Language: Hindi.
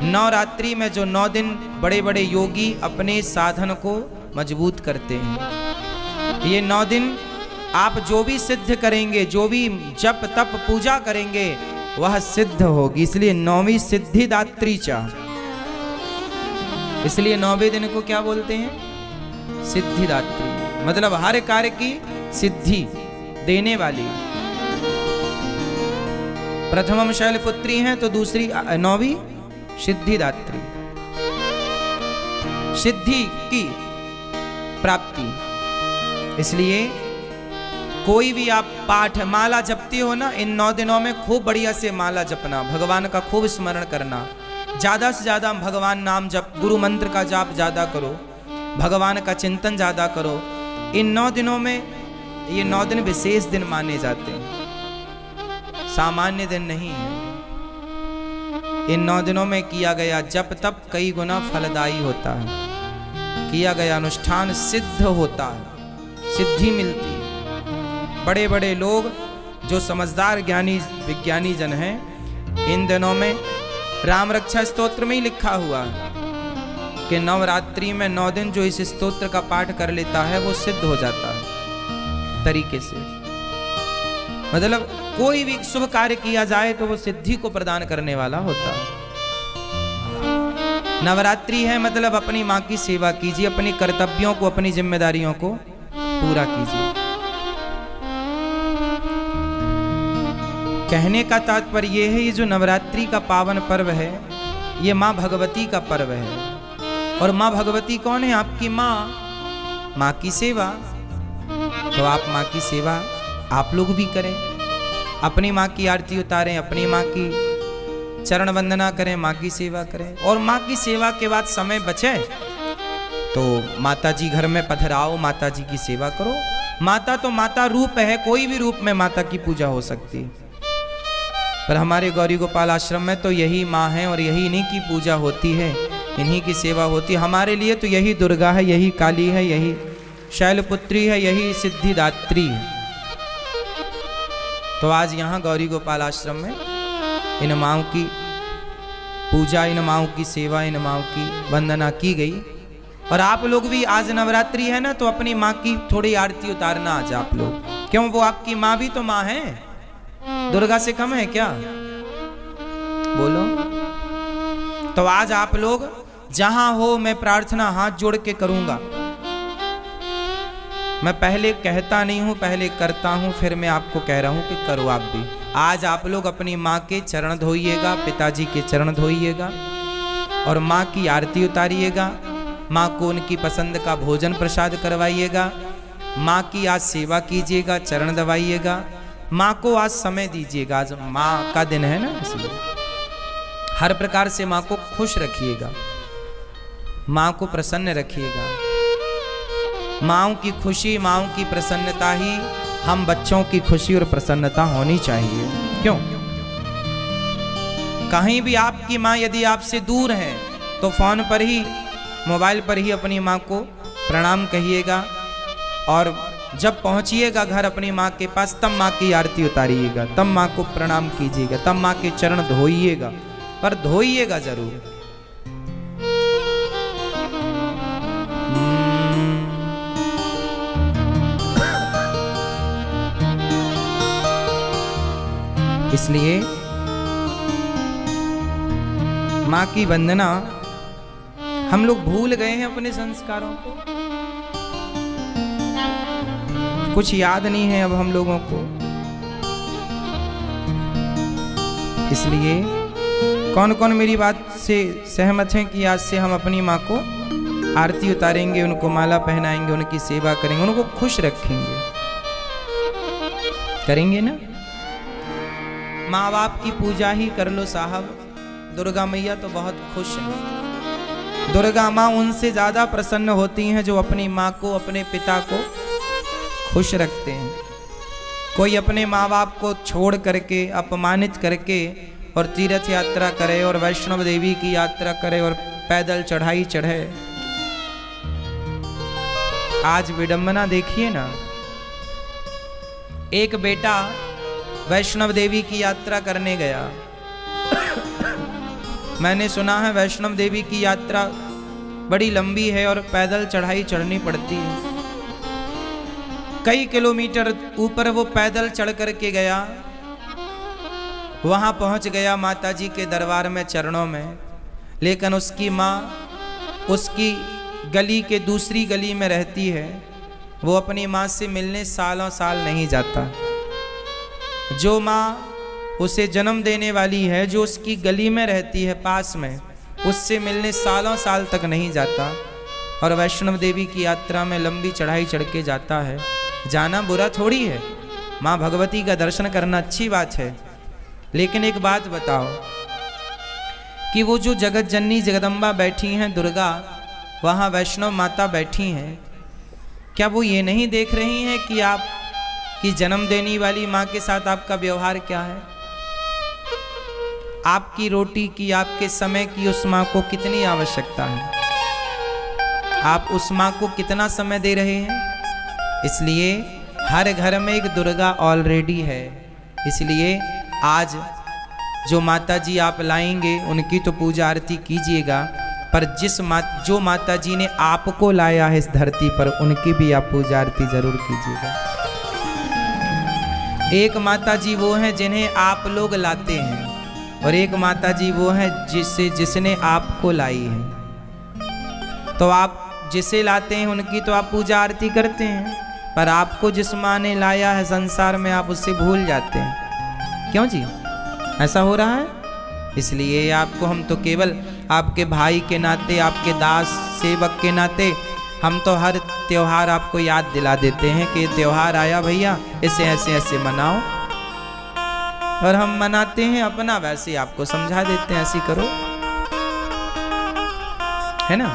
नवरात्रि में जो 9 दिन बड़े बड़े योगी अपने साधन को मजबूत करते हैं। ये 9 दिन आप जो भी सिद्ध करेंगे, जो भी जप तप पूजा करेंगे, वह सिद्ध होगी। इसलिए 9वीं सिद्धिदात्री चा, इसलिए 9वें दिन को क्या बोलते हैं? सिद्धिदात्री। मतलब हर कार्य की सिद्धि देने वाली। प्रथमम शैलपुत्री हैं तो दूसरी 9वीं सिद्धिदात्री, सिद्धि की प्राप्ति। इसलिए कोई भी आप पाठ माला जपती हो ना, इन 9 दिनों में खूब बढ़िया से माला जपना, भगवान का खूब स्मरण करना, ज्यादा से ज्यादा भगवान नाम जप, गुरु मंत्र का जाप ज्यादा करो, भगवान का चिंतन ज्यादा करो। इन 9 दिनों में, ये 9 दिन विशेष दिन माने जाते हैं, सामान्य दिन नहीं है। इन 9 दिनों में किया गया जप तप कई गुना फलदायी होता है, किया गया अनुष्ठान सिद्ध होता है, सिद्धि मिलती है। बड़े बड़े लोग जो समझदार ज्ञानी विज्ञानी जन हैं, इन दिनों में राम रक्षा स्तोत्र में ही लिखा हुआ है कि नवरात्रि में 9 दिन जो इस स्तोत्र का पाठ कर लेता है वो सिद्ध हो जाता है तरीके से। मतलब कोई भी शुभ कार्य किया जाए तो वो सिद्धि को प्रदान करने वाला होता है। नवरात्रि है मतलब अपनी माँ की सेवा कीजिए, अपनी कर्तव्यों को, अपनी जिम्मेदारियों को पूरा कीजिए। कहने का तात्पर्य यह है, ये जो नवरात्रि का पावन पर्व है, ये माँ भगवती का पर्व है। और माँ भगवती कौन है? आपकी माँ, माँ की सेवा। तो आप माँ की सेवा आप लोग भी करें, अपनी माँ की आरती उतारें, अपनी माँ की चरण वंदना करें, माँ की सेवा करें। और माँ की सेवा के बाद समय बचे तो माता जी घर में पधराओ, माता जी की सेवा करो। माता तो माता रूप है, कोई भी रूप में माता की पूजा हो सकती है, पर हमारे गौरी गोपाल आश्रम में तो यही माँ है और यही इन्हीं की पूजा होती है, इन्हीं की सेवा होती है। हमारे लिए तो यही दुर्गा है, यही काली है, यही शैलपुत्री है, यही सिद्धिदात्री है। तो आज यहाँ गौरी गोपाल आश्रम में इन माँओं की पूजा, इन माँओं की सेवा, इन माँओं की वंदना की गई। और आप लोग भी, आज नवरात्रि है ना, तो अपनी माँ की थोड़ी आरती उतारना आज आप लोग। क्यों? वो आपकी माँ भी तो माँ है, दुर्गा से कम है क्या? बोलो। तो आज आप लोग जहां हो, मैं प्रार्थना हाथ जोड़ के करूंगा। मैं पहले कहता नहीं हूं, पहले करता हूं, फिर मैं आपको कह रहा हूं कि करो आप भी। आज आप लोग अपनी माँ के चरण धोइएगा, पिताजी के चरण धोइएगा और माँ की आरती उतारिएगा। माँ को उनकी पसंद का भोजन प्रसाद करवाइएगा, माँ की आज सेवा कीजिएगा, चरण दबाइएगा, माँ को आज समय दीजिएगा। आज माँ का दिन है ना, इसलिए हर प्रकार से माँ को खुश रखिएगा, माँ को प्रसन्न रखिएगा। माँओं की खुशी, माँओं की प्रसन्नता ही हम बच्चों की खुशी और प्रसन्नता होनी चाहिए। क्यों? कहीं भी आपकी माँ यदि आपसे दूर है तो फोन पर ही, मोबाइल पर ही अपनी माँ को प्रणाम कहिएगा और जब पहुंचिएगा घर अपनी माँ के पास, तब माँ की आरती उतारिएगा, तब माँ को प्रणाम कीजिएगा, तब माँ के चरण धोइएगा, पर धोइएगा जरूर। इसलिए माँ की वंदना, हम लोग भूल गए हैं अपने संस्कारों को, कुछ याद नहीं है अब हम लोगों को। इसलिए कौन कौन मेरी बात से सहमत हैं कि आज से हम अपनी माँ को आरती उतारेंगे, उनको माला पहनाएंगे, उनकी सेवा करेंगे, उनको खुश रखेंगे? करेंगे ना? माँ बाप की पूजा ही कर लो साहब। दुर्गा मैया तो बहुत खुश है। दुर्गा माँ उनसे ज्यादा प्रसन्न होती हैं जो अपनी माँ को, अपने पिता को खुश रखते हैं। कोई अपने माँ बाप को छोड़ करके, अपमानित करके और तीर्थ यात्रा करे और वैष्णव देवी की यात्रा करे और पैदल चढ़ाई चढ़े। आज विडंबना देखिए ना, एक बेटा वैष्णव देवी की यात्रा करने गया, मैंने सुना है वैष्णव देवी की यात्रा बड़ी लंबी है और पैदल चढ़ाई चढ़नी पड़ती है। कई किलोमीटर ऊपर वो पैदल चढ़ करके गया, वहां पहुंच गया माता जी के दरबार में चरणों में, लेकिन उसकी माँ उसकी गली के दूसरी गली में रहती है। वो अपनी माँ से मिलने सालों साल नहीं जाता। जो माँ उसे जन्म देने वाली है, जो उसकी गली में रहती है पास में, उससे मिलने सालों साल तक नहीं जाता और वैष्णव देवी की यात्रा में लंबी चढ़ाई चढ़ के जाता है। जाना बुरा थोड़ी है, माँ भगवती का दर्शन करना अच्छी बात है। लेकिन एक बात बताओ कि वो जो जगत जननी जगदम्बा बैठी हैं दुर्गा, वहाँ वैष्णव माता बैठी हैं, क्या वो ये नहीं देख रही हैं कि आप की जन्म देने वाली माँ के साथ आपका व्यवहार क्या है? आपकी रोटी की, आपके समय की उस माँ को कितनी आवश्यकता है? आप उस माँ को कितना समय दे रहे हैं? इसलिए हर घर में एक दुर्गा ऑलरेडी है। इसलिए आज जो माता जी आप लाएंगे उनकी तो पूजा आरती कीजिएगा, पर जो माता जी ने आपको लाया है इस धरती पर, उनकी भी आप पूजा आरती जरूर कीजिएगा। एक माता जी वो हैं जिन्हें आप लोग लाते हैं, और एक माता जी वो हैं जिसने आपको लाई है। तो आप जिसे लाते हैं उनकी तो आप पूजा आरती करते हैं, पर आपको जिस माँ ने लाया है संसार में, आप उससे भूल जाते हैं। क्यों जी, ऐसा हो रहा है? इसलिए आपको हम तो केवल आपके भाई के नाते, आपके दास सेवक के नाते, हम तो हर त्योहार आपको याद दिला देते हैं कि त्योहार आया भैया, इसे ऐसे ऐसे मनाओ, और हम मनाते हैं अपना, वैसे आपको समझा देते हैं ऐसे करो, है ना।